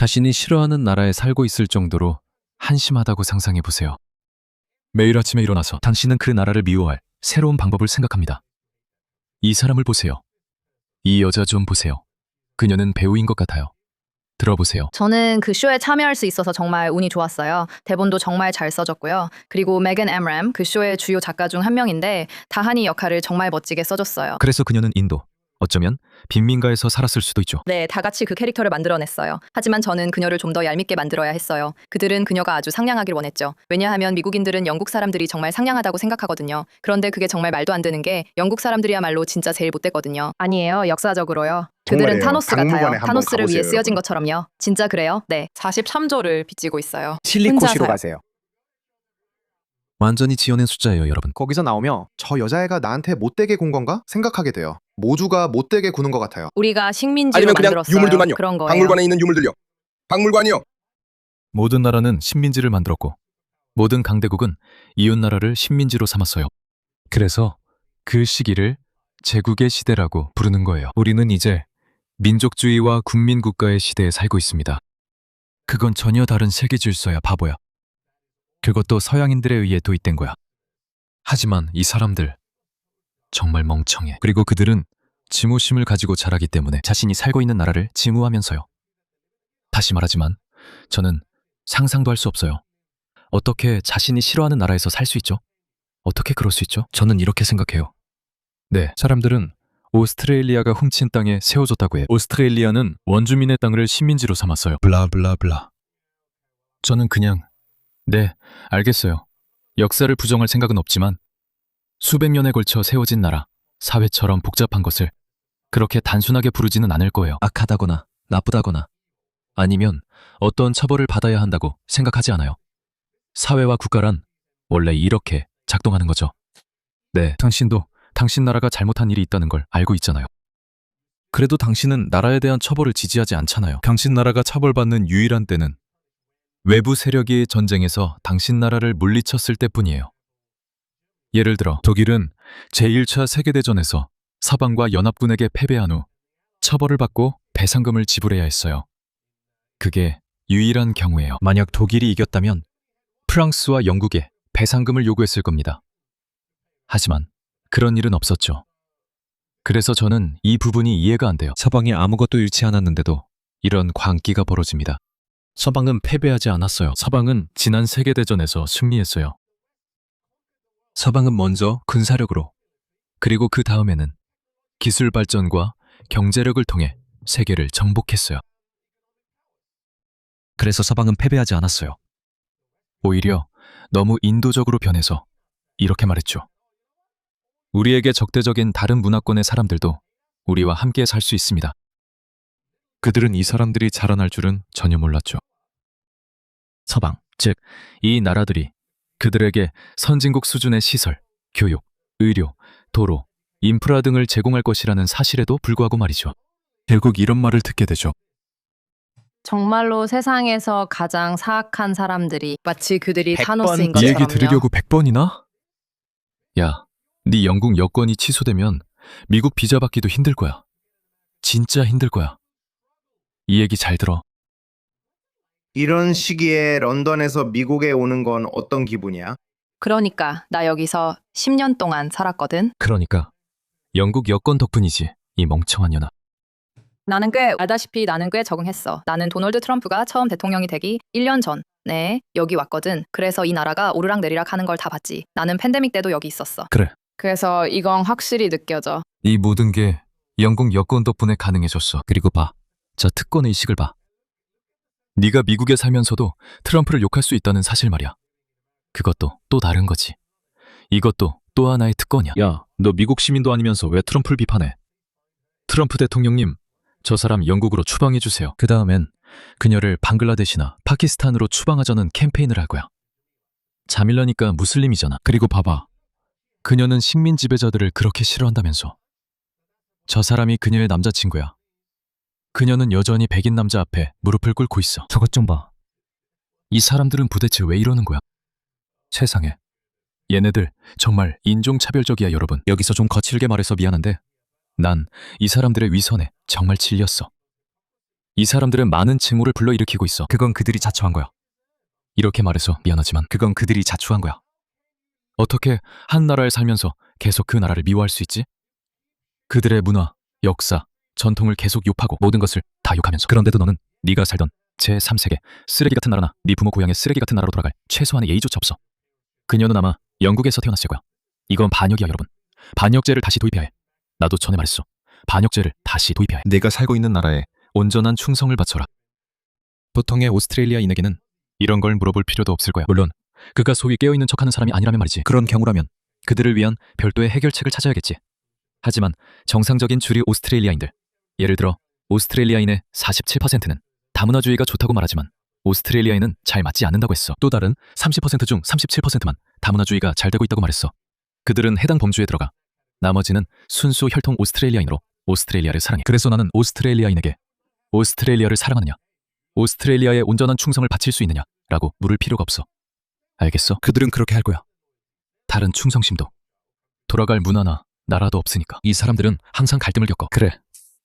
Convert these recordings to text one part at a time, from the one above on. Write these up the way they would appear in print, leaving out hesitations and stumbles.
자신이 싫어하는 나라에 살고 있을 정도로 한심하다고 상상해 보세요. 매일 아침에 일어나서 당신은 그 나라를 미워할 새로운 방법을 생각합니다. 이 사람을 보세요. 이 여자 좀 보세요. 그녀는 배우인 것 같아요. 들어보세요. 저는 그 쇼에 참여할 수 있어서 정말 운이 좋았어요. 대본도 정말 잘 써줬고요. 그리고 메건 엠램, 그 쇼의 주요 작가 중 한 명인데 다하니 역할을 정말 멋지게 써줬어요. 그래서 그녀는 인도, 어쩌면 빈민가에서 살았을 수도 있죠. 네, 다 같이 그 캐릭터를 만들어냈어요. 하지만 저는 그녀를 좀 더 얄밉게 만들어야 했어요. 그들은 그녀가 아주 상냥하길 원했죠. 왜냐하면 미국인들은 영국 사람들이 정말 상냥하다고 생각하거든요. 그런데 그게 정말 말도 안 되는 게 영국 사람들이야말로 진짜 제일 못됐거든요. 아니에요, 역사적으로요. 그들은 정말이에요. 타노스 같아요. 박물관에 한번 타노스를 위해 가보세요, 쓰여진 여러분. 것처럼요. 진짜 그래요? 네. 43조를 빚지고 있어요. 실리코시로 혼자서요. 가세요. 완전히 지어낸 숫자예요, 여러분. 거기서 나오며 저 여자애가 나한테 못되게 군 건가 생각하게 돼요. 모두가 못되게 구는 것 같아요. 우리가 식민지로 아니면 그냥 만들었어요. 유물들만요. 그런 거예요. 박물관에 있는 유물들요. 박물관이요. 모든 나라는 식민지를 만들었고 모든 강대국은 이웃 나라를 식민지로 삼았어요. 그래서 그 시기를 제국의 시대라고 부르는 거예요. 우리는 이제 민족주의와 국민국가의 시대에 살고 있습니다. 그건 전혀 다른 세계 질서야, 바보야. 그것도 서양인들에 의해 도입된 거야. 하지만 이 사람들 정말 멍청해. 그리고 그들은 증오심을 가지고 자라기 때문에 자신이 살고 있는 나라를 증오하면서요. 다시 말하지만 저는 상상도 할 수 없어요. 어떻게 자신이 싫어하는 나라에서 살 수 있죠? 어떻게 그럴 수 있죠? 저는 이렇게 생각해요. 네, 사람들은 오스트레일리아가 훔친 땅에 세워줬다고 해요. 오스트레일리아는 원주민의 땅을 식민지로 삼았어요. 블라블라블라. 저는 그냥 네, 알겠어요. 역사를 부정할 생각은 없지만 수백 년에 걸쳐 세워진 나라, 사회처럼 복잡한 것을 그렇게 단순하게 부르지는 않을 거예요. 악하다거나 나쁘다거나 아니면 어떤 처벌을 받아야 한다고 생각하지 않아요. 사회와 국가란 원래 이렇게 작동하는 거죠. 네, 당신도 당신 나라가 잘못한 일이 있다는 걸 알고 있잖아요. 그래도 당신은 나라에 대한 처벌을 지지하지 않잖아요. 당신 나라가 처벌받는 유일한 때는 외부 세력이 전쟁에서 당신 나라를 물리쳤을 때뿐이에요. 예를 들어 독일은 제1차 세계대전에서 서방과 연합군에게 패배한 후 처벌을 받고 배상금을 지불해야 했어요. 그게 유일한 경우예요. 만약 독일이 이겼다면 프랑스와 영국에 배상금을 요구했을 겁니다. 하지만 그런 일은 없었죠. 그래서 저는 이 부분이 이해가 안 돼요. 서방이 아무것도 잃지 않았는데도 이런 광기가 벌어집니다. 서방은 패배하지 않았어요. 서방은 지난 세계대전에서 승리했어요. 서방은 먼저 군사력으로, 그리고 그 다음에는 기술 발전과 경제력을 통해 세계를 정복했어요. 그래서 서방은 패배하지 않았어요. 오히려 너무 인도적으로 변해서 이렇게 말했죠. 우리에게 적대적인 다른 문화권의 사람들도 우리와 함께 살 수 있습니다. 그들은 이 사람들이 자라날 줄은 전혀 몰랐죠. 서방, 즉 이 나라들이 그들에게 선진국 수준의 시설, 교육, 의료, 도로, 인프라 등을 제공할 것이라는 사실에도 불구하고 말이죠. 결국 이런 말을 듣게 되죠. 정말로 세상에서 가장 사악한 사람들이 마치 그들이 100번 타노스인 이 것처럼요. 얘기 들으려고 100번이나? 야, 네 영국 여권이 취소되면 미국 비자 받기도 힘들 거야. 진짜 힘들 거야. 이 얘기 잘 들어. 이런 시기에 런던에서 미국에 오는 건 어떤 기분이야? 그러니까 나 여기서 10년 동안 살았거든. 그러니까 영국 여권 덕분이지, 이 멍청한 년아. 나는 꽤 적응했어. 나는 도널드 트럼프가 처음 대통령이 되기 1년 전. 네, 여기 왔거든. 그래서 이 나라가 오르락 내리락 하는 걸 다 봤지. 나는 팬데믹 때도 여기 있었어. 그래, 그래서 이건 확실히 느껴져. 이 모든 게 영국 여권 덕분에 가능해졌어. 그리고 봐, 저 특권 의식을 봐. 네가 미국에 살면서도 트럼프를 욕할 수 있다는 사실 말이야. 그것도 또 다른 거지. 이것도 또 하나의 특권이야. 야, 너 미국 시민도 아니면서 왜 트럼프를 비판해? 트럼프 대통령님, 저 사람 영국으로 추방해주세요. 그 다음엔 그녀를 방글라데시나 파키스탄으로 추방하자는 캠페인을 할 거야. 자밀라니까 무슬림이잖아. 그리고 봐봐, 그녀는 식민 지배자들을 그렇게 싫어한다면서. 저 사람이 그녀의 남자친구야. 그녀는 여전히 백인 남자 앞에 무릎을 꿇고 있어. 저것 좀 봐. 이 사람들은 도대체 왜 이러는 거야? 세상에. 얘네들 정말 인종차별적이야, 여러분. 여기서 좀 거칠게 말해서 미안한데 난 이 사람들의 위선에 정말 질렸어. 이 사람들은 많은 증오를 불러일으키고 있어. 그건 그들이 자초한 거야. 이렇게 말해서 미안하지만 그건 그들이 자초한 거야. 어떻게 한 나라에 살면서 계속 그 나라를 미워할 수 있지? 그들의 문화, 역사, 전통을 계속 욕하고 모든 것을 다 욕하면서. 그런데도 너는 네가 살던 제3세계 쓰레기 같은 나라나 네 부모 고향의 쓰레기 같은 나라로 돌아갈 최소한의 예의조차 없어. 그녀는 아마 영국에서 태어났을 거야. 이건 반역이야, 여러분. 반역죄를 다시 도입해야 해. 나도 전에 말했어. 반역죄를 다시 도입해야 해. 내가 살고 있는 나라에 온전한 충성을 바쳐라. 보통의 오스트레일리아인에게는 이런 걸 물어볼 필요도 없을 거야. 물론 그가 소위 깨어있는 척하는 사람이 아니라면 말이지. 그런 경우라면 그들을 위한 별도의 해결책을 찾아야겠지. 하지만 정상적인 주류 오스트레일리아인들, 예를 들어 오스트레일리아인의 47%는 다문화주의가 좋다고 말하지만 오스트레일리아에는 잘 맞지 않는다고 했어. 또 다른 30% 중 37%만 다문화주의가 잘 되고 있다고 말했어. 그들은 해당 범주에 들어가. 나머지는 순수 혈통 오스트레일리아인으로 오스트레일리아를 사랑해. 그래서 나는 오스트레일리아인에게 오스트레일리아를 사랑하느냐, 오스트레일리아에 온전한 충성을 바칠 수 있느냐 라고 물을 필요가 없어. 알겠어? 그들은 그렇게 할 거야. 다른 충성심도, 돌아갈 문화나 나라도 없으니까. 이 사람들은 항상 갈등을 겪어. 그래,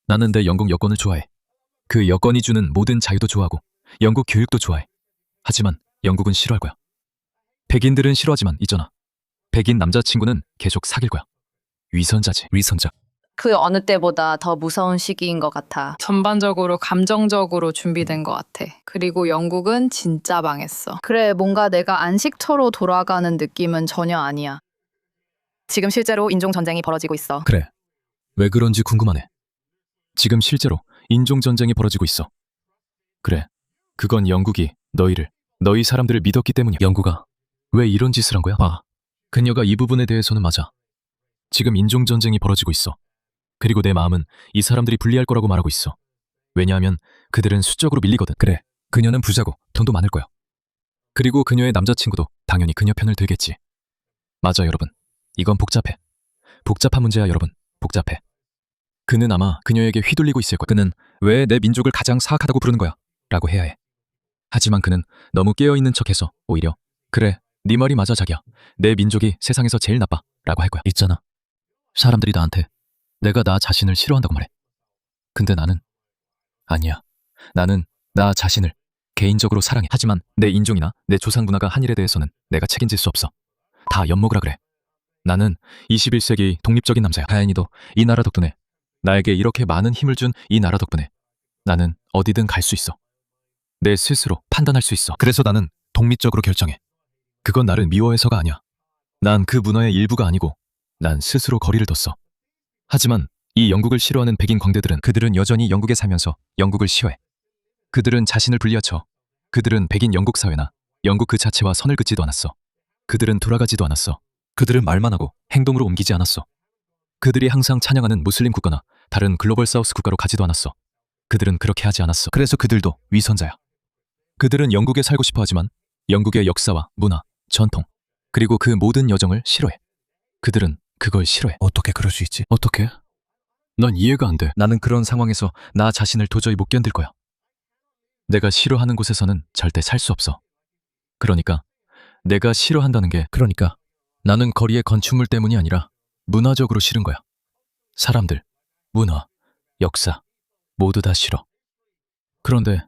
나는 내 영국 여권을 좋아해. 그 여권이 주는 모든 자유도 좋아하고 영국 교육도 좋아해. 하지만 영국은 싫어할 거야. 백인들은 싫어하지만 있잖아, 백인 남자친구는 계속 사귈 거야. 위선자지, 위선자. 그 어느 때보다 더 무서운 시기인 것 같아. 전반적으로 감정적으로 준비된 것 같아. 그리고 영국은 진짜 망했어. 그래, 뭔가 내가 안식처로 돌아가는 느낌은 전혀 아니야. 지금 실제로 인종전쟁이 벌어지고 있어. 그래, 왜 그런지 궁금하네. 지금 실제로 인종전쟁이 벌어지고 있어. 그래, 그건 영국이 너희 사람들을 믿었기 때문이야. 영국아, 왜 이런 짓을 한 거야? 봐, 그녀가 이 부분에 대해서는 맞아. 지금 인종전쟁이 벌어지고 있어. 그리고 내 마음은 이 사람들이 불리할 거라고 말하고 있어. 왜냐하면 그들은 수적으로 밀리거든. 그래, 그녀는 부자고 돈도 많을 거야. 그리고 그녀의 남자친구도 당연히 그녀 편을 들겠지. 맞아, 여러분. 이건 복잡해. 복잡한 문제야, 여러분. 복잡해. 그는 아마 그녀에게 휘둘리고 있을 거야. 그는 왜 내 민족을 가장 사악하다고 부르는 거야? 라고 해야 해. 하지만 그는 너무 깨어있는 척해서 오히려 그래, 네 말이 맞아, 자기야. 내 민족이 세상에서 제일 나빠 라고 할 거야. 있잖아, 사람들이 나한테 내가 나 자신을 싫어한다고 말해. 근데 나는 아니야. 나는 나 자신을 개인적으로 사랑해. 하지만 내 인종이나 내 조상 문화가 한 일에 대해서는 내가 책임질 수 없어. 다 엿먹으라 그래. 나는 21세기 독립적인 남자야. 다행히도 이 나라 덕분에, 나에게 이렇게 많은 힘을 준 이 나라 덕분에 나는 어디든 갈 수 있어. 내 스스로 판단할 수 있어. 그래서 나는 독립적으로 결정해. 그건 나를 미워해서가 아니야. 난 그 문화의 일부가 아니고 난 스스로 거리를 뒀어. 하지만 이 영국을 싫어하는 백인 광대들은, 그들은 여전히 영국에 살면서 영국을 싫어해. 그들은 자신을 분리하쳐. 그들은 백인 영국 사회나 영국 그 자체와 선을 긋지도 않았어. 그들은 돌아가지도 않았어. 그들은 말만 하고 행동으로 옮기지 않았어. 그들이 항상 찬양하는 무슬림 국가나 다른 글로벌 사우스 국가로 가지도 않았어. 그들은 그렇게 하지 않았어. 그래서 그들도 위선자야. 그들은 영국에 살고 싶어 하지만 영국의 역사와 문화, 전통, 그리고 그 모든 여정을 싫어해. 그들은 그걸 싫어해. 어떻게 그럴 수 있지? 어떻게? 난 이해가 안 돼. 나는 그런 상황에서 나 자신을 도저히 못 견딜 거야. 내가 싫어하는 곳에서는 절대 살 수 없어. 그러니까 내가 싫어한다는 게, 그러니까 나는 거리의 건축물 때문이 아니라 문화적으로 싫은 거야. 사람들, 문화, 역사 모두 다 싫어. 그런데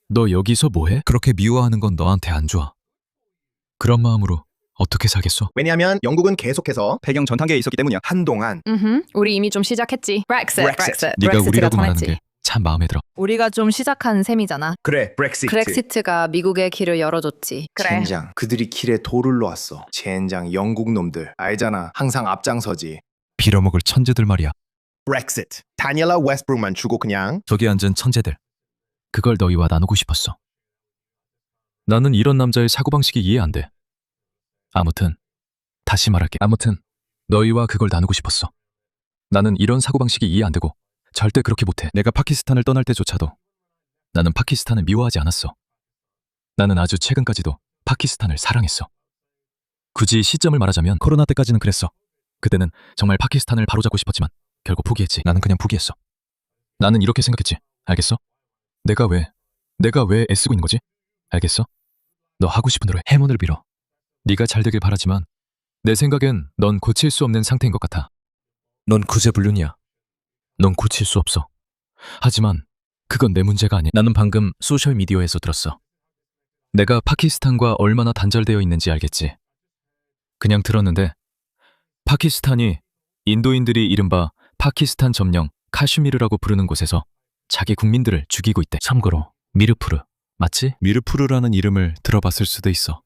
너 여기서 뭐해? 그렇게 미워하는 건 너한테 안 좋아. 그런 마음으로 어떻게 살겠어? 왜냐하면 영국은 계속해서 폐경 전 단계에 있었기 때문이야. 한동안 우리 이미 좀 시작했지. Brexit. 네가 Brexit가 우리라고 더 말하는 낫지. 게 참 마음에 들어. 우리가 좀 시작한 셈이잖아. 그래, 브렉시트. 브렉시트가 미국의 길을 열어줬지. 젠장, 그들이 길에 돌을 놓았어. 젠장, 영국 놈들. 알잖아, 항상 앞장서지. 빌어먹을 천재들 말이야. 브렉시트. 다니엘라 웨스트브룩만 주고 그냥. 저기 앉은 천재들. 그걸 너희와 나누고 싶었어. 나는 이런 남자의 사고방식이 이해 안 돼. 아무튼 다시 말할게. 아무튼 너희와 그걸 나누고 싶었어. 나는 이런 사고방식이 이해 안 되고 절대 그렇게 못해. 내가 파키스탄을 떠날 때조차도 나는 파키스탄을 미워하지 않았어. 나는 아주 최근까지도 파키스탄을 사랑했어. 굳이 시점을 말하자면 코로나 때까지는 그랬어. 그때는 정말 파키스탄을 바로잡고 싶었지만 결국 포기했지. 나는 그냥 포기했어. 나는 이렇게 생각했지. 알겠어? 내가 왜 애쓰고 있는 거지? 알겠어? 너 하고 싶은 대로 해. 행운을 빌어. 네가 잘 되길 바라지만 내 생각엔 넌 고칠 수 없는 상태인 것 같아. 넌 구제불능이야. 넌 고칠 수 없어. 하지만 그건 내 문제가 아니야. 나는 방금 소셜미디어에서 들었어. 내가 파키스탄과 얼마나 단절되어 있는지 알겠지. 그냥 들었는데 파키스탄이 인도인들이 이른바 파키스탄 점령 카슈미르라고 부르는 곳에서 자기 국민들을 죽이고 있대. 참고로 미르푸르 맞지? 미르푸르라는 이름을 들어봤을 수도 있어.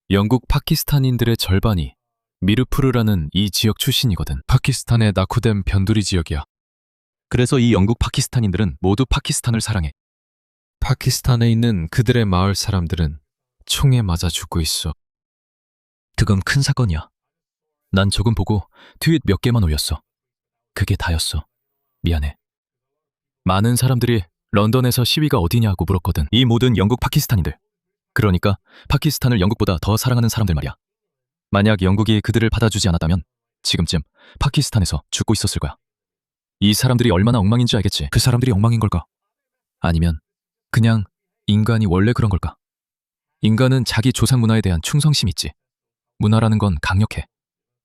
영국 파키스탄인들의 절반이 미르푸르라는 이 지역 출신이거든. 파키스탄의 낙후된 변두리 지역이야. 그래서 이 영국 파키스탄인들은 모두 파키스탄을 사랑해. 파키스탄에 있는 그들의 마을 사람들은 총에 맞아 죽고 있어. 그건 큰 사건이야. 난 조금 보고 트윗 몇 개만 올렸어. 그게 다였어. 미안해. 많은 사람들이 런던에서 시위가 어디냐고 물었거든. 이 모든 영국 파키스탄인들. 그러니까 파키스탄을 영국보다 더 사랑하는 사람들 말이야. 만약 영국이 그들을 받아주지 않았다면 지금쯤 파키스탄에서 죽고 있었을 거야. 이 사람들이 얼마나 엉망인지 알겠지. 그 사람들이 엉망인 걸까? 아니면 그냥 인간이 원래 그런 걸까? 인간은 자기 조상 문화에 대한 충성심이 있지. 문화라는 건 강력해.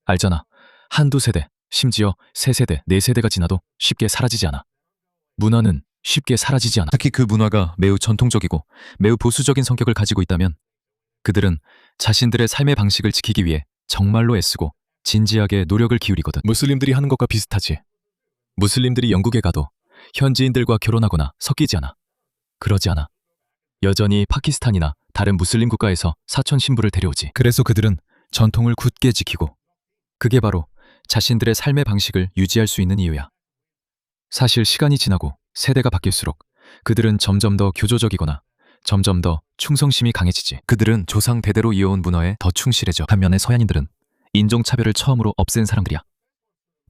알잖아. 한두 세대, 심지어 세 세대, 네 세대가 지나도 쉽게 사라지지 않아. 문화는 쉽게 사라지지 않아. 특히 그 문화가 매우 전통적이고 매우 보수적인 성격을 가지고 있다면 그들은 자신들의 삶의 방식을 지키기 위해 정말로 애쓰고 진지하게 노력을 기울이거든. 무슬림들이 하는 것과 비슷하지. 무슬림들이 영국에 가도 현지인들과 결혼하거나 섞이지 않아. 그러지 않아. 여전히 파키스탄이나 다른 무슬림 국가에서 사촌 신부를 데려오지. 그래서 그들은 전통을 굳게 지키고 그게 바로 자신들의 삶의 방식을 유지할 수 있는 이유야. 사실 시간이 지나고 세대가 바뀔수록 그들은 점점 더 교조적이거나 점점 더 충성심이 강해지지. 그들은 조상 대대로 이어온 문화에 더 충실해져. 반면에 서양인들은 인종차별을 처음으로 없앤 사람들이야.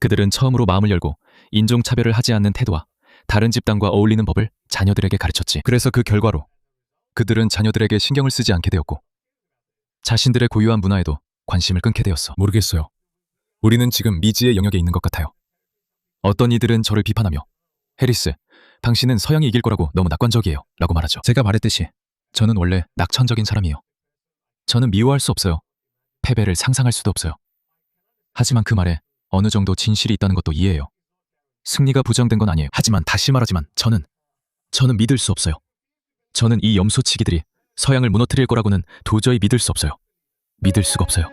그들은 처음으로 마음을 열고 인종차별을 하지 않는 태도와 다른 집단과 어울리는 법을 자녀들에게 가르쳤지. 그래서 그 결과로 그들은 자녀들에게 신경을 쓰지 않게 되었고 자신들의 고유한 문화에도 관심을 끊게 되었어. 모르겠어요. 우리는 지금 미지의 영역에 있는 것 같아요. 어떤 이들은 저를 비판하며 해리스, 당신은 서양이 이길 거라고 너무 낙관적이에요 라고 말하죠. 제가 말했듯이 저는 원래 낙천적인 사람이에요. 저는 미워할 수 없어요. 패배를 상상할 수도 없어요. 하지만 그 말에 어느 정도 진실이 있다는 것도 이해해요. 승리가 보장된 건 아니에요. 하지만 다시 말하지만 저는 믿을 수 없어요. 저는 이 염소치기들이 서양을 무너뜨릴 거라고는 도저히 믿을 수 없어요. 믿을 수가 없어요.